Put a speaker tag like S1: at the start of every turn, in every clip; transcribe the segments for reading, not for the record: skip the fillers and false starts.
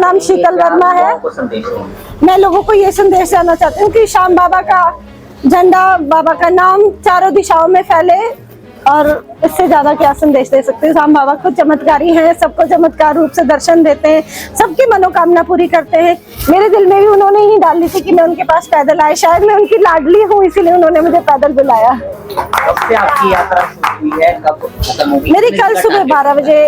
S1: नाम शीतल वर्मा है। मैं लोगों को ये संदेश देना चाहती हूँ कि श्याम बाबा का झंडा, बाबा का नाम चारों दिशाओं में फैले, और इससे ज्यादा क्या संदेश दे सकते हैं। श्याम बाबा खुद चमत्कारी हैं, सबको चमत्कार रूप से दर्शन देते हैं, सबकी मनोकामना पूरी करते हैं। मेरे दिल में भी उन्होंने ही डाली थी कि मैं उनके पास पैदल आए, शायद मैं उनकी लाडली हूँ इसीलिए उन्होंने मुझे पैदल बुलाया।
S2: कब से आपकी यात्रा शुरू हुई है, कब खत्म होगी?
S1: मेरी कल सुबह 12 बजे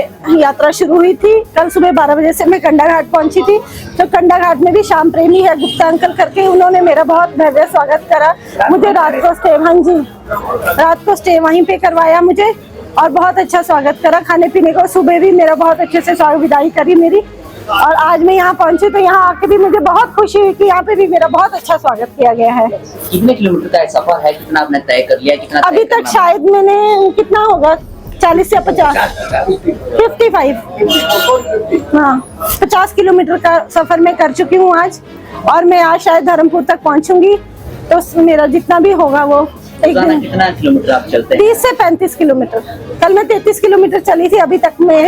S1: यात्रा शुरू हुई थी। कल सुबह 12 बजे से मैं कंडा घाट पहुंची थी। तो कंडा घाट में भी श्याम प्रेमी है गुप्ता अंकल करके, उन्होंने मेरा बहुत भव्य स्वागत करा। मुझे रात को स्टे, हाँ जी, रात को स्टे वहीं पे करवाया मुझे, और बहुत अच्छा स्वागत करा। खाने पीने को सुबह भी मेरा बहुत अच्छे से स्वागत विदाई करी मेरी। और आज मैं यहाँ पहुंची तो यहाँ आके भी मुझे बहुत खुशी हुई कि यहाँ पे भी मेरा बहुत अच्छा स्वागत किया गया है।
S2: कितने किलोमीटर का सफर है, कितना आपने तय कर लिया, कितना
S1: अभी तक शायद मैंने, कितना होगा, 40 या 50, 55, हाँ 50 किलोमीटर का सफर मैं कर चुकी हूँ आज। और मैं आज शायद धर्मपुर तक पहुँचूंगी, तो मेरा जितना भी होगा वो एक दिन।
S2: कितना किलोमीटर आप चलते हैं?
S1: 30 से 35 किलोमीटर। कल मैं 33 किलोमीटर चली थी, अभी तक मैं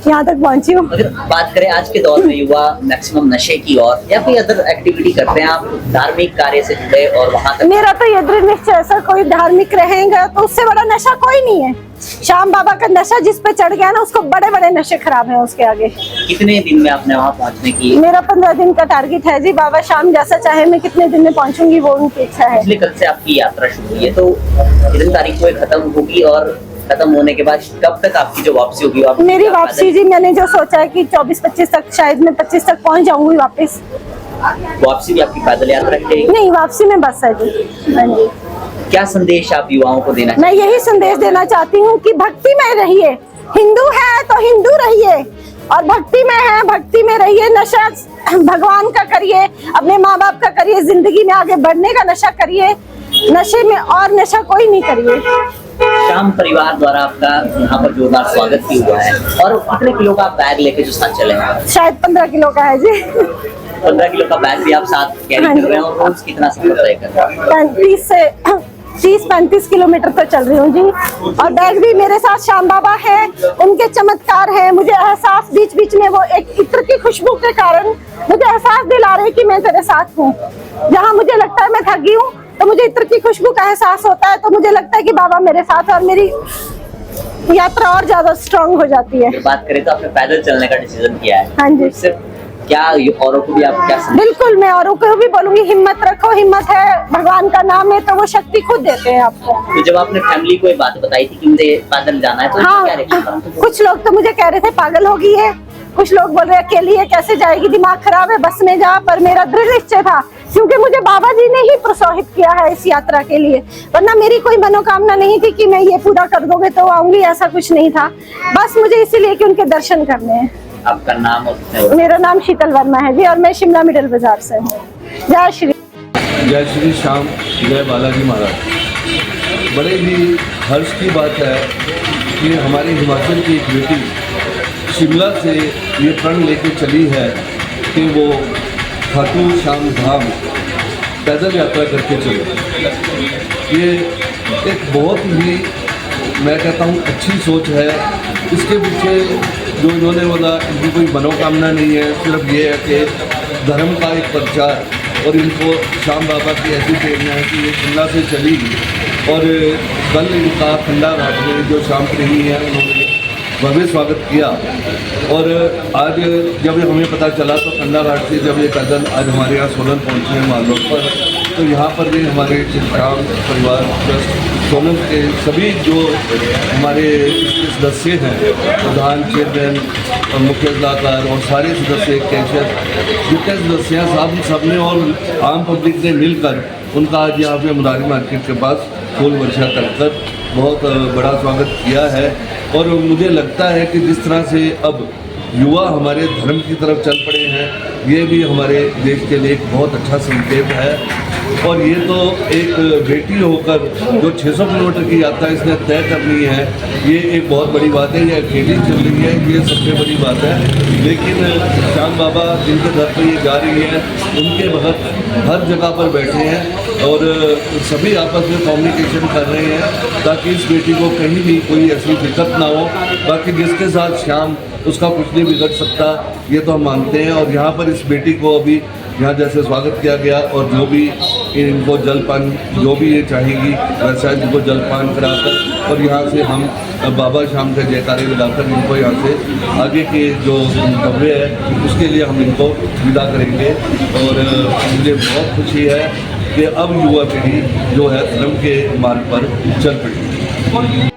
S1: यहाँ तक पहुँची हूँ।
S2: अगर बात करें आज के दौर में युवा मैक्सिमम नशे की और या कोई अदर एक्टिविटी करते हैं, आप धार्मिक कार्य से जुड़े और वहाँ तक।
S1: मेरा तो ये दृढ़ निश्चय, ऐसा कोई धार्मिक रहेगा तो उससे बड़ा नशा कोई नहीं है। श्याम बाबा का नशा जिस पे चढ़ गया ना, उसको बड़े बड़े नशे खराब हैं उसके आगे।
S2: कितने दिन में आपने वहाँ पहुँचने की?
S1: मेरा 15 दिन का टारगेट है जी। बाबा श्याम जैसा चाहे मैं कितने दिन में पहुँचूंगी वो उनकी इच्छा है।
S2: पिछले कल से आपकी यात्रा शुरू हुई है, तो कितनी तारीख को ये खत्म होगी और खत्म होने के बाद कब तक आपकी जो वापसी होगी? आप
S1: मेरी वापसी जी, मैंने जो सोचा है कि 24-25 तक, शायद मैं 25 तक पहुँच जाऊंगी वापस।
S2: वापसी भी आपकी पैदल यात्रा रहेगी?
S1: नहीं, वापसी में बस है जी। हाँ जी।
S2: क्या संदेश आप युवाओं को देना?
S1: मैं यही संदेश देना चाहती हूँ कि भक्ति में रहिए। हिंदू है तो हिंदू रहिए, और भक्ति में है भक्ति में रहिए। नशा भगवान का करिए, अपने माँ बाप का करिए, जिंदगी में आगे बढ़ने का नशा करिए, नशे में और नशा कोई नहीं करिए।
S2: श्याम परिवार द्वारा आपका यहाँ पर जोरदार स्वागत भी हुआ है। और कितने किलो का बैग लेके जो साथ चले हैं?
S1: शायद 15 किलो का है जी।
S2: 15 किलो का बैग भी आप साथ कैरी कर रहे हैं, और रोज कितना सफर तय कर रहे हैं? 30-35 किलोमीटर तो चल रही हूँ जी। और बैग भी मेरे साथ श्याम बाबा है, उनके चमत्कार है। मुझे एहसास बीच बीच में वो एक इत्र की खुशबू के कारण मुझे एहसास दिला रहे कि मैं तेरे साथ हूँ। जहाँ मुझे लगता है मैं थकी हूँ तो मुझे इत्र की खुशबू का एहसास होता है, तो मुझे लगता है कि बाबा मेरे साथ है और मेरी यात्रा और ज्यादा स्ट्रांग हो जाती है। बात करें तो आपने पैदल चलने का डिसीजन किया है।
S1: हाँ जी।
S2: क्या औरों को भी आप क्या समझ?
S1: बिल्कुल, मैं औरों को भी बोलूंगी, हिम्मत रखो, हिम्मत है, भगवान का नाम है तो वो शक्ति खुद देते हैं आपको।
S2: तो जब आपने फैमिली को ये बात बताई थी कि मुझे पैदल जाना है, तो
S1: हाँ,
S2: क्या रिएक्शन था?
S1: कुछ लोग तो मुझे कह रहे थे पागल हो गई है, कुछ लोग बोल रहे अकेली है, कैसे जाएगी, दिमाग खराब है, बस में जा। पर मेरा दृढ़ निश्चय था, क्योंकि मुझे बाबा जी ने ही प्रोत्साहित किया है इस यात्रा के लिए, वरना मेरी कोई मनोकामना नहीं थी कि मैं ये पूरा कर दोगे तो आऊंगी, ऐसा कुछ नहीं था। बस मुझे इसीलिए कि उनके दर्शन करने हैं।
S2: आपका नाम और?
S1: मेरा नाम शीतल वर्मा है जी, और मैं शिमला मिडिल बाजार से हूँ। जय श्री
S3: श्याम, जय बालाजी महाराज। बड़े ही हर्ष की बात है कि हमारे हिमाचल की एक बेटी शिमला से ये प्रण लेके चली है कि वो खाटू श्याम धाम पैदल यात्रा करके चले। ये एक बहुत ही, मैं कहता हूँ, अच्छी सोच है। इसके पीछे जो इन्होंने बोला, इनकी कोई मनोकामना नहीं है, सिर्फ ये है कि धर्म का एक प्रचार, और इनको श्याम बाबा की ऐसी प्रेरणा है कि ये शिमला से चली। और कल इनका कंडा घाट में जो श्याम प्रेमी है उन्होंने भव्य स्वागत किया। और आज जब हमें पता चला तो कंडा घाट से जब ये पैदल आज हमारे यहाँ सोलन पहुँचे हैं माल रोड पर, तो यहाँ पर भी हमारे श्याम परिवार ट्रस्ट सोलन के सभी जो हमारे सदस्य हैं, प्रधान, चेयरमैन और मुख्य सलाहकार और सारे सदस्य, कैशियर, जितने सदस्य हैं, सबने और आम पब्लिक ने मिलकर उनका आज यहाँ पे मुरारी मार्केट के पास फूल वर्षा कर बहुत बड़ा स्वागत किया है। और मुझे लगता है कि जिस तरह से अब युवा हमारे धर्म की तरफ चल पड़े हैं, ये भी हमारे देश के लिए एक बहुत अच्छा संकेत है। और ये तो एक बेटी होकर जो 600 किलोमीटर की यात्रा इसने तय करनी है, ये एक बहुत बड़ी बात है। ये अकेली चल रही है, ये सबसे बड़ी बात है। लेकिन श्याम बाबा जिनके घर पर ये जा रही है, उनके भगत हर जगह पर बैठे हैं और सभी आपस में कम्युनिकेशन कर रहे हैं ताकि इस बेटी को कहीं भी कोई ऐसी दिक्कत ना हो। बाकी जिसके साथ श्याम उसका कुछ नहीं बिगड़ सकता, ये तो हम मानते हैं। और यहाँ पर इस बेटी को अभी यहाँ जैसे स्वागत किया गया और जो भी इनको जलपान जो भी ये चाहेगी वैसा इनको जलपान कराकर और यहाँ से हम बाबा शाम के जयकारे लगाकर इनको यहाँ से आगे के जो गंतव्य है उसके लिए हम इनको विदा करेंगे। और मुझे बहुत खुशी है कि अब युवा पीढ़ी जो है धर्म के मार्ग पर चल पड़ी।